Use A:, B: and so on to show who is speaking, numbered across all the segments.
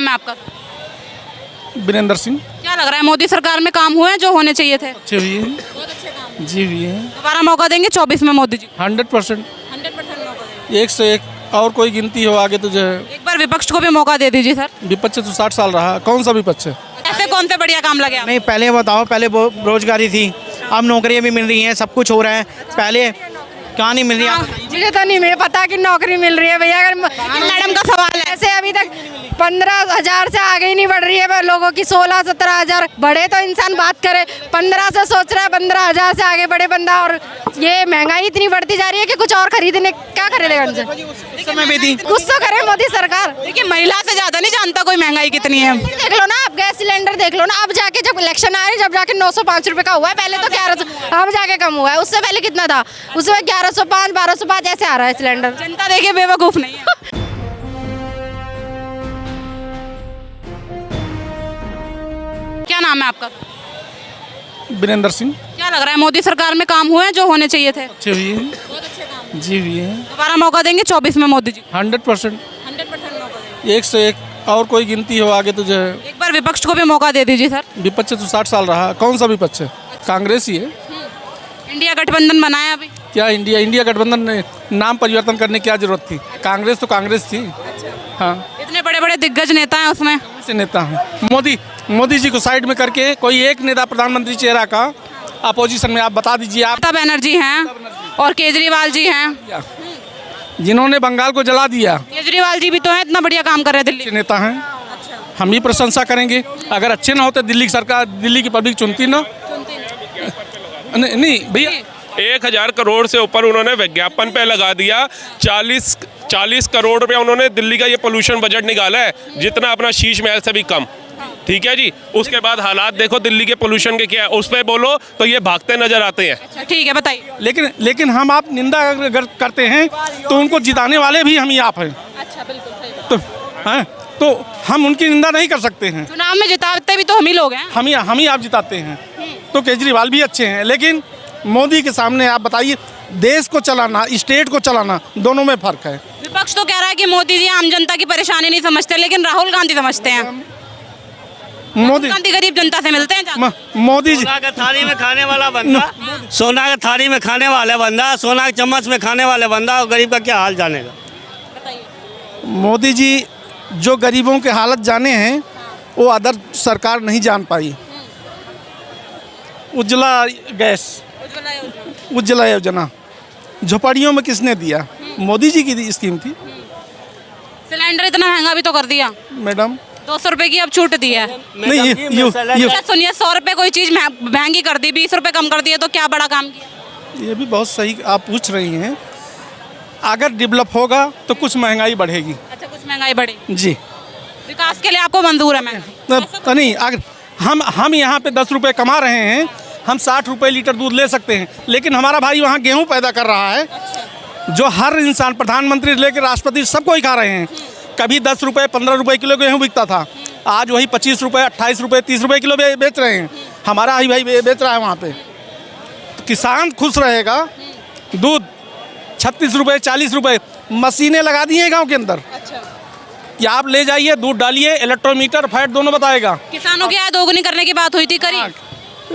A: नाम है आपका?
B: वीरेंद्र सिंह।
A: क्या लग रहा है, मोदी सरकार में काम हुए हैं जो होने चाहिए थे?
B: अच्छे हुए हैं।
A: बहुत अच्छे काम।
B: जी हुए हैं।
A: दोबारा मौका देंगे 24 में मोदी जी?
B: 100%।
A: 100% मौका देंगे।
B: एक से एक और कोई गिनती हो आगे तो जो है।
A: एक बार विपक्ष को भी मौका दे दीजिए सर।
B: विपक्ष तो 60 साल रहा, कौन सा विपक्ष है?
A: ऐसे कौन से बढ़िया काम लगे आपको?
C: नहीं, पहले बताओ, पहले रोजगारी थी, अब नौकरियां भी मिल रही हैं, सब कुछ हो रहा है। पहले कहाँ नहीं मिल रही?
D: मुझे तो नहीं मुझे पता कि नौकरी मिल रही है भैया। अगर
A: मैडम का सवाल है।
D: ऐसे अभी तक 15,000 से आगे ही नहीं बढ़ रही है लोगों की। 16-17,000 बढ़े तो इंसान बात करे। 15 से सोच रहा है 15,000 से आगे बढ़े बंदा, और ये महंगाई इतनी बढ़ती जा रही है कि कुछ और खरीदने क्या खरीदेगा उनसे?
C: समय भी थी।
D: कुछ तो करे मोदी सरकार।
A: देखिए, महिला से ज्यादा नहीं जानता कोई महंगाई कितनी है।
D: देख लो ना, आप गैस सिलेंडर देख लो ना, अब जाके जब इलेक्शन आ रही है, जब जाके 905 रुपए का हुआ है। पहले तो 1100, अब जाके कम हुआ है। उससे पहले कितना था? उसमें 1105, 1205 ऐसे आ रहा है सिलेंडर।
A: जनता देखिए बेवकूफ नहीं है। क्या नाम है आपका?
B: वीरेंद्र सिंह।
A: क्या लग रहा है, मोदी सरकार में काम हुए हैं जो होने चाहिए थे?
B: अच्छे हुए हैं।
A: बहुत अच्छे काम।
B: जी हुए हैं।
A: दोबारा मौका देंगे 24 में मोदी जी?
B: 100%।
A: 100% मौका देंगे।
B: एक से एक और कोई गिनती हो आगे तो जो है।
A: एक बार विपक्ष को भी मौका दे दीजिए सर।
B: विपक्ष तो 60 साल रहा, कौन सा विपक्ष है? कांग्रेस ही है।
A: इंडिया गठबंधन बनाया अभी।
B: क्या इंडिया गठबंधन ने नाम परिवर्तन करने की क्या जरूरत थी? कांग्रेस तो कांग्रेस थी। हाँ,
A: इतने बड़े बड़े दिग्गज नेता हैं उसमें।
B: से नेता हैं। मोदी जी को साइड में करके कोई एक नेता प्रधानमंत्री चेहरा का अपोजिशन में आप बता दीजिए। आप
A: ममता बनर्जी हैं और केजरीवाल जी हैं।
B: जिन्होंने बंगाल को जला दिया,
A: केजरीवाल जी भी तो हैं, इतना बढ़िया काम कर रहे हैं दिल्ली।
B: अच्छे नेता हैं, हम भी प्रशंसा करेंगे। अगर अच्छे ना होते दिल्ली की सरकार, दिल्ली की पब्लिक चुनती ना। नहीं भैया,
E: 1,000 करोड़ से ऊपर उन्होंने विज्ञापन पे लगा दिया। 40 करोड़ रुपया उन्होंने दिल्ली का ये पोल्यूशन बजट निकाला है, जितना अपना शीश महल से भी कम। ठीक है जी। उसके बाद हालात देखो दिल्ली के पोल्यूशन के क्या है, उस पर बोलो तो ये भागते नजर आते हैं।
A: अच्छा, ठीक है, बताइए।
B: लेकिन हम आप निंदा अगर करते हैं तो उनको जिताने वाले भी हम ही आप हैं।
A: अच्छा, बिल्कुल सही बात।
B: तो हम उनकी निंदा नहीं कर सकते हैं।
A: चुनाव में जिताते भी तो हम ही लोग हैं।
B: हम ही आप जिताते हैं। तो केजरीवाल भी अच्छे हैं, लेकिन मोदी के सामने आप बताइए, देश को चलाना, स्टेट को चलाना, दोनों में फर्क है।
A: विपक्ष तो कह रहा है कि मोदी जी आम जनता की परेशानी नहीं समझते, लेकिन राहुल गांधी समझते हैं।
B: मोदी
A: गांधी गरीब जनता से मिलते हैं जाकर।
B: मोदी जी
C: सोना का थाली में खाने वाला बंदा, सोना का थाली में खाने वाले बंदा, सोना के चम्मच में खाने वाले बंदा, और गरीब का क्या हाल जानेगा?
B: मोदी जी जो गरीबों के हालत जाने हैं वो अदर सरकार नहीं जान पाई। उज्ज्वला गैस, उज्ज्वला योजना झोपड़ियों में किसने दिया? मोदी जी की स्कीम थी।
A: सिलेंडर इतना महंगा भी तो कर दिया
B: मैडम।
A: 200 रुपए की अब छूट दी है।
B: नहीं,
A: अच्छा, सुनिए, 100 रुपए कोई चीज महंगी कर दी, 20 रुपए कम कर दिए, तो क्या बड़ा काम किया?
B: ये भी बहुत सही आप पूछ रही हैं। अगर डेवलप होगा तो कुछ महंगाई बढ़ेगी।
A: अच्छा, कुछ महंगाई बढ़ेगी
B: जी।
A: विकास के लिए आपको मंजूर है महंगाई?
B: तो नहीं, अगर हम यहाँ पे 10 रुपये कमा रहे हैं, हम 60 रुपये लीटर दूध ले सकते हैं, लेकिन हमारा भाई वहाँ गेहूँ पैदा कर रहा है, जो हर इंसान, प्रधानमंत्री लेकर राष्ट्रपति सबको ही खा रहे हैं। कभी 10 रुपये 15 रुपये किलो गेहूँ बिकता था, आज वही 25 रुपये 28 रुपये 30 रुपये किलो बेच रहे हैं। हमारा ही भाई बेच रहा है वहाँ पे। तो किसान खुश रहेगा। दूध 36 रुपये 40 रुपये, मशीनें लगा दी हैं गाँव के अंदर। कि आप ले जाइए, दूध डालिए, इलेक्ट्रोमीटर फैट दोनों बताएगा।
A: किसानों की आय दोगुनी करने की बात हुई थी, करी?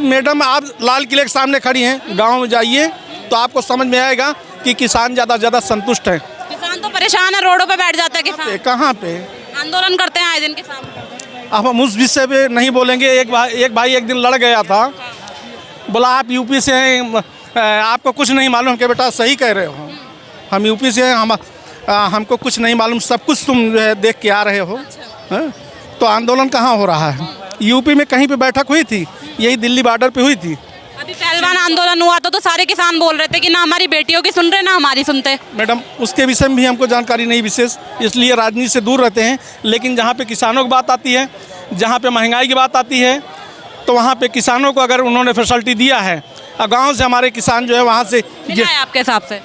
B: मैडम, आप लाल किले के सामने खड़ी हैं, गांव में जाइए तो आपको समझ में आएगा कि किसान ज़्यादा संतुष्ट हैं।
A: किसान तो परेशान है, रोडों पे बैठ जाता है किसान।
B: कहाँ पे
A: आंदोलन करते हैं आए दिन किसान।
B: अब हम उस विषय पे नहीं बोलेंगे। एक भाई एक दिन लड़ गया था, बोला आप यूपी से हैं, आपको कुछ नहीं मालूम। कि बेटा सही कह रहे हो, हम यूपी से हैं, हमको कुछ नहीं मालूम, सब कुछ तुम जो है देख के आ रहे हो। तो आंदोलन कहाँ हो रहा है? यूपी में कहीं पे बैठक हुई थी? यही दिल्ली बॉर्डर पे हुई थी।
A: अभी पहलवान आंदोलन हुआ तो सारे किसान बोल रहे थे कि ना हमारी बेटियों की सुन रहे ना हमारी सुनते।
B: मैडम, उसके विषय में भी हमको जानकारी नहीं विशेष, इसलिए राजनीति से दूर रहते हैं। लेकिन जहाँ पे किसानों की बात आती है, जहाँ पे महंगाई की बात आती है, तो वहाँ पे किसानों को अगर उन्होंने फैसिलिटी दिया है, गाँव से हमारे किसान जो है वहाँ से
A: मिला है आपके हिसाब से?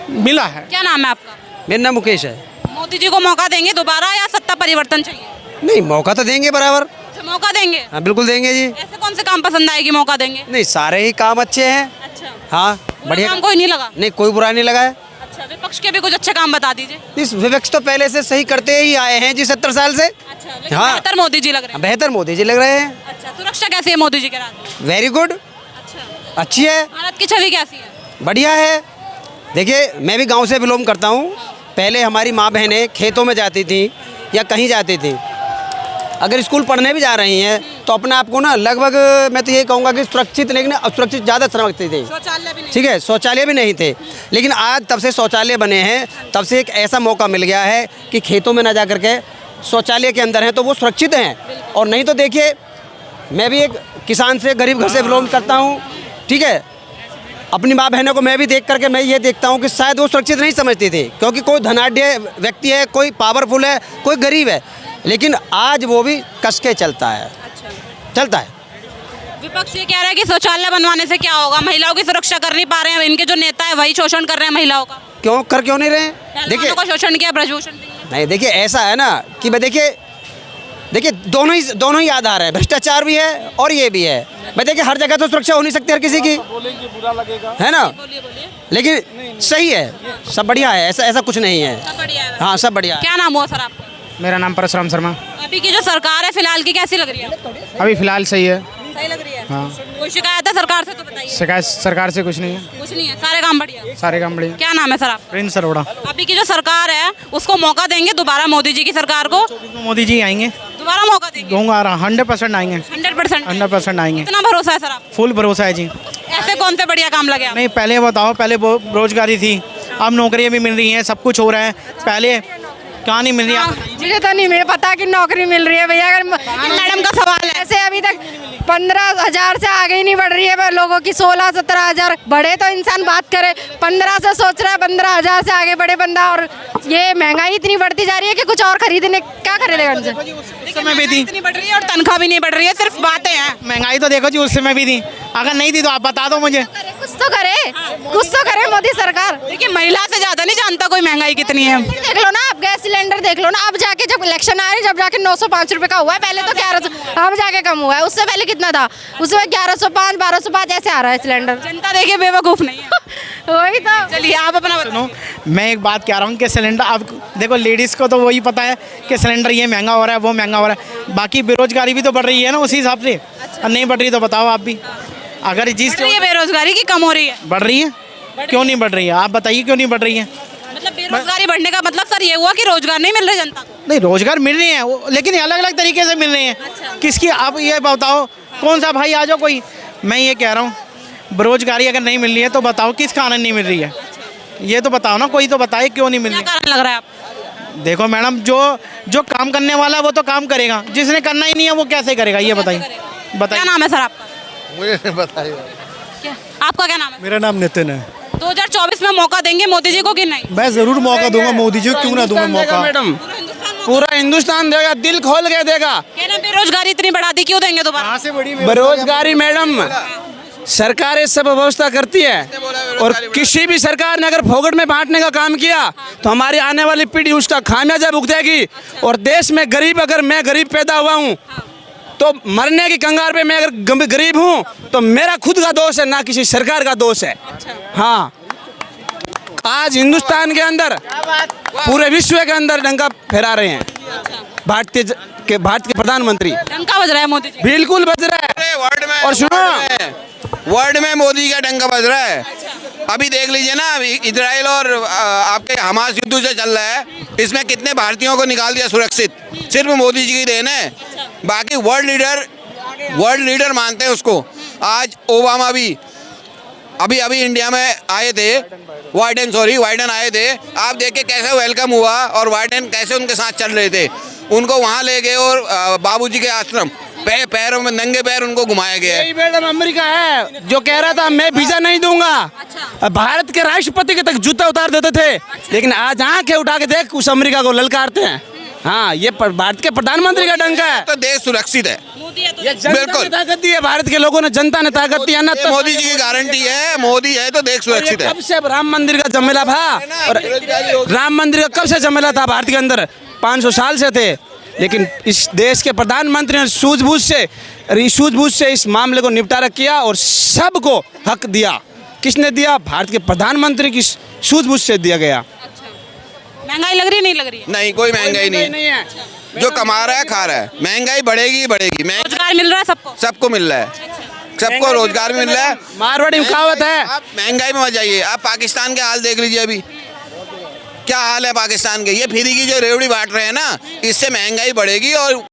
B: मिला है।
A: क्या नाम है आपका?
C: मेरा नाम मुकेश है।
A: मोदी जी को मौका देंगे दोबारा या सत्ता परिवर्तन चाहिए?
C: नहीं, मौका तो देंगे बराबर।
A: मौका देंगे?
C: हाँ, बिल्कुल देंगे जी।
A: ऐसे कौन से काम पसंद आएगी मौका देंगे?
C: नहीं, सारे ही काम अच्छे हैं।
A: अच्छा,
C: हाँ, बढ़िया
A: काम कोई नहीं लगा?
C: नहीं, कोई बुरा नहीं लगा है।
A: अच्छा, विपक्ष विपक्ष के भी कुछ अच्छे काम बता दीजिए।
F: इस विपक्ष तो पहले से सही करते ही आए हैं जी 70 साल से।
A: अच्छा, लेकिन
F: हाँ।
A: बेहतर मोदी जी लग रहे हैं।
F: बेहतर मोदी जी लग रहे हैं।
A: अच्छा, सुरक्षा कैसी है मोदी जी के राज में?
F: वेरी गुड,
A: अच्छा,
F: अच्छी है,
A: भारत की छवि कैसी है?
F: बढ़िया है। देखिए मैं भी गांव से बिलोंग करता हूँ। पहले हमारी माँ बहनें खेतों में जाती थी या कहीं जाती थी, अगर स्कूल पढ़ने भी जा रही हैं तो अपने आप को ना लगभग मैं तो ये कहूँगा कि सुरक्षित लेकिन असुरक्षित ज़्यादा समझती थी।
A: शौचालय भी नहीं।
F: ठीक है, शौचालय भी नहीं थे, लेकिन आज तब से शौचालय बने हैं, तब से एक ऐसा मौका मिल गया है कि खेतों में ना जा करके शौचालय के अंदर हैं तो वो सुरक्षित हैं। और नहीं तो देखिए मैं भी एक किसान से गरीब घर से बिलोंग करता हूँ। ठीक है, अपनी माँ बहनों को मैं भी देख करके मैं ये देखता हूँ कि शायद वो सुरक्षित नहीं समझती थी, क्योंकि कोई धनाढ़ व्यक्ति है, कोई पावरफुल है, कोई गरीब है, लेकिन आज वो भी कस के चलता है। चलता है।
A: विपक्ष ये कह रहा है कि शौचालय बनवाने से क्या होगा, महिलाओं की सुरक्षा कर नहीं पा रहे हैं, इनके जो नेता है वही शोषण कर रहे हैं महिलाओं का।
F: क्यों नहीं रहे?
A: पहलवानों का शोषण किया, ब्रजभूषण सिंह ने।
F: नहीं, देखिए ऐसा है ना कि भाई देखिए दोनों ही आधार है, भ्रष्टाचार भी है और ये भी है। भाई देखिए हर जगह तो सुरक्षा हो नहीं सकती हर किसी की, है ना, लेकिन सही है, सब बढ़िया है, ऐसा कुछ नहीं है।
A: सब बढ़िया है।
F: हाँ सब बढ़िया है।
A: क्या नाम हुआ सर आपका?
G: मेरा नाम परशुराम शर्मा।
A: अभी की जो सरकार है फिलहाल की कैसी लग रही है?
G: अभी फ़िलहाल सही है।
A: सही लग रही है।
G: हाँ।
A: कोई शिकायत है सरकार से तो बताइए।
G: शिकायत सरकार से कुछ नहीं है,
A: कुछ नहीं है, सारे काम बढ़िया।
G: सारे काम बढ़िया।
A: क्या नाम है सर आपका?
G: प्रिंस अरोड़ा।
A: अभी की जो सरकार है उसको मौका देंगे दोबारा मोदी जी की सरकार को?
G: मोदी जी आएंगे,
A: दोबारा मौका देंगे?
G: दूंगा 100% आएंगे,
A: 100%।
G: 100% आएंगे,
A: इतना भरोसा है सर आप?
G: फुल भरोसा है जी।
A: ऐसे कौन से बढ़िया काम लगे आप?
G: नहीं पहले बताओ, पहले बेरोजगारी थी, अब नौकरियाँ भी मिल रही हैं, सब कुछ हो रहा है। पहले क्या नहीं मिल रही है?
D: मुझे तो नहीं मुझे पता कि नौकरी मिल रही है भैया। अगर
A: मैडम का सवाल है।
D: ऐसे अभी तक 15,000 से आगे ही नहीं बढ़ रही है लोगों की। 16-17,000 बढ़े तो इंसान बात करे, 15 से सोच रहा है 15,000 से आगे बढ़े बंदा। और ये महंगाई इतनी बढ़ती जा रही है कि कुछ और खरीदने क्या खरीदेगा उनसे।
G: उस समय भी थी
A: इतनी बढ़ रही है और तनख्वाह भी नहीं बढ़ रही है, सिर्फ बातें हैं।
G: महंगाई, तो देखो जी उस समय भी थी, अगर नहीं थी तो आप बता दो मुझे।
D: कुछ तो करे मोदी सरकार।
A: देखिए महिला से ज्यादा नहीं जानता कोई महंगाई कितनी है।
D: देख लो ना, आप गैस सिलेंडर देख लो ना, अब जाके जब इलेक्शन आ रहे जब जाके 905 रुपए का हुआ है, पहले तो 1100 अब जाके कम हुआ है। उससे पहले कितना था? उसमें 1105 1205 ऐसे आ रहा है सिलेंडर।
A: जनता देखिए बेवकूफ नहीं है।
D: वही तो।
A: चलिए आप अपना बताओ।
G: सुनो, मैं एक बात कह रहा हूँ कि सिलेंडर, अब देखो लेडीज़ को तो वही पता है कि सिलेंडर ये महंगा हो रहा है, वो महंगा हो रहा है, बाकी बेरोजगारी भी तो बढ़ रही है ना उसी हिसाब से। और नहीं बढ़ रही तो बताओ आप भी, अगर जिस
A: बढ़ रही है बेरोजगारी की कम हो रही है?
G: बढ़ रही है, क्यों नहीं बढ़ रही है? आप बताइए क्यों नहीं बढ़ रही है?
A: मतलब बेरोजगारी बढ़ने का मतलब सर ये हुआ कि रोजगार नहीं मिल रहा जनता को?
G: नहीं, रोजगार मिल रहे हैं लेकिन अलग अलग तरीके से मिल रहे हैं। किसकी, आप ये बताओ कौन सा भाई आ जाओ कोई। मैं ये कह रहा हूँ बेरोजगारी अगर नहीं मिल रही है तो बताओ किस कारण नहीं मिल रही है, ये तो बताओ ना, कोई तो बताए क्यों नहीं मिल
A: क्या
G: रही।
A: कारण लग रहा है आपको?
G: देखो मैडम, जो काम करने वाला है वो तो काम करेगा, जिसने करना ही नहीं है वो कैसे करेगा, ये बताइए।
A: क्या
G: बताइए।
A: नाम है सर आपका?
H: मुझे नहीं बताइए।
A: क्या आपका क्या नाम है?
H: मेरा नाम नितिन है।
A: 2024 में मौका देंगे मोदी जी को कि नहीं?
H: मैं जरूर मौका दूंगा मोदी जी को, क्यों ना दूंगा मौका।
I: मैडम पूरा हिंदुस्तान देगा, दिल खोल के देगा।
A: कहना बेरोजगारी इतनी बढ़ा दी, क्यों देंगे दोबारा?
I: बेरोजगारी मैडम सरकारें सब व्यवस्था करती है, और किसी भी सरकार ने अगर फोकट में बांटने का काम किया तो हमारी आने वाली पीढ़ी उसका खामियाजा भुगतेगी। और देश में गरीब, अगर मैं गरीब पैदा हुआ हूँ तो मरने की कंगार पे मैं अगर गरीब हूँ तो मेरा खुद का दोष है, ना किसी सरकार का दोष है। हाँ, आज हिंदुस्तान के अंदर, पूरे विश्व के अंदर डंका फहरा रहे हैं भारत के प्रधानमंत्री।
A: डंका बज रहा है मोदी जी?
I: बिल्कुल बज रहा है।
J: वर्ल्ड में,
I: और सुनो,
J: वर्ल्ड में मोदी का डंका बज रहा है। अभी देख लीजिए ना, इजराइल और आपके हमास युद्ध जो चल रहा है, इसमें कितने भारतीयों को निकाल दिया सुरक्षित, सिर्फ मोदी जी की देन है। बाकी वर्ल्ड लीडर मानते हैं उसको। आज ओबामा भी अभी इंडिया में आए थे, वाइडेन आए थे। आप देखिए कैसे वेलकम हुआ और वाइडेन कैसे उनके साथ चल रहे थे। उनको वहाँ ले गए और बाबूजी के आश्रम पैरों में नंगे पैर उनको घुमाया गया है।
I: यही मैडम अमेरिका है जो कह रहा था मैं वीजा नहीं दूंगा, भारत के राष्ट्रपति के तक जूता उतार देते थे, लेकिन आज आंखें उठा के देख उस अमेरिका को ललकारते हैं। हाँ, ये भारत के प्रधानमंत्री का डंका है।
J: तो देश सुरक्षित है।
I: बिल्कुल ताकत दी है, भारत के लोगों ने, जनता ने ताकत दी है ना। तो
J: मोदी जी की गारंटी है, मोदी है तो देश सुरक्षित है।
I: कब से राम मंदिर का झमेला था, और राम मंदिर का कब से झमेला था भारत के अंदर? 500 साल से थे। लेकिन इस देश के प्रधानमंत्री ने सूझबूझ से इस मामले को निपटारा किया और सबको हक दिया। किसने दिया? भारत के प्रधानमंत्री की सूझबूझ से दिया गया।
A: महंगाई लग रही नहीं लग रही है?
J: नहीं, कोई महंगाई नहीं है। जो कमा रहा है खा रहा है। महंगाई बढ़ेगी ही बढ़ेगी।
A: रोजगार मिल रहा है सबको?
J: सबको मिल रहा है, सबको रोजगार भी मिल रहा है।
I: मारवाड़ी में कहावत है,
J: आप महंगाई में मत जाइए। आप पाकिस्तान के हाल देख लीजिए, अभी क्या हाल है पाकिस्तान के। ये फ्री की जो रेवड़ी बांट रहे हैं ना, इससे महंगाई बढ़ेगी और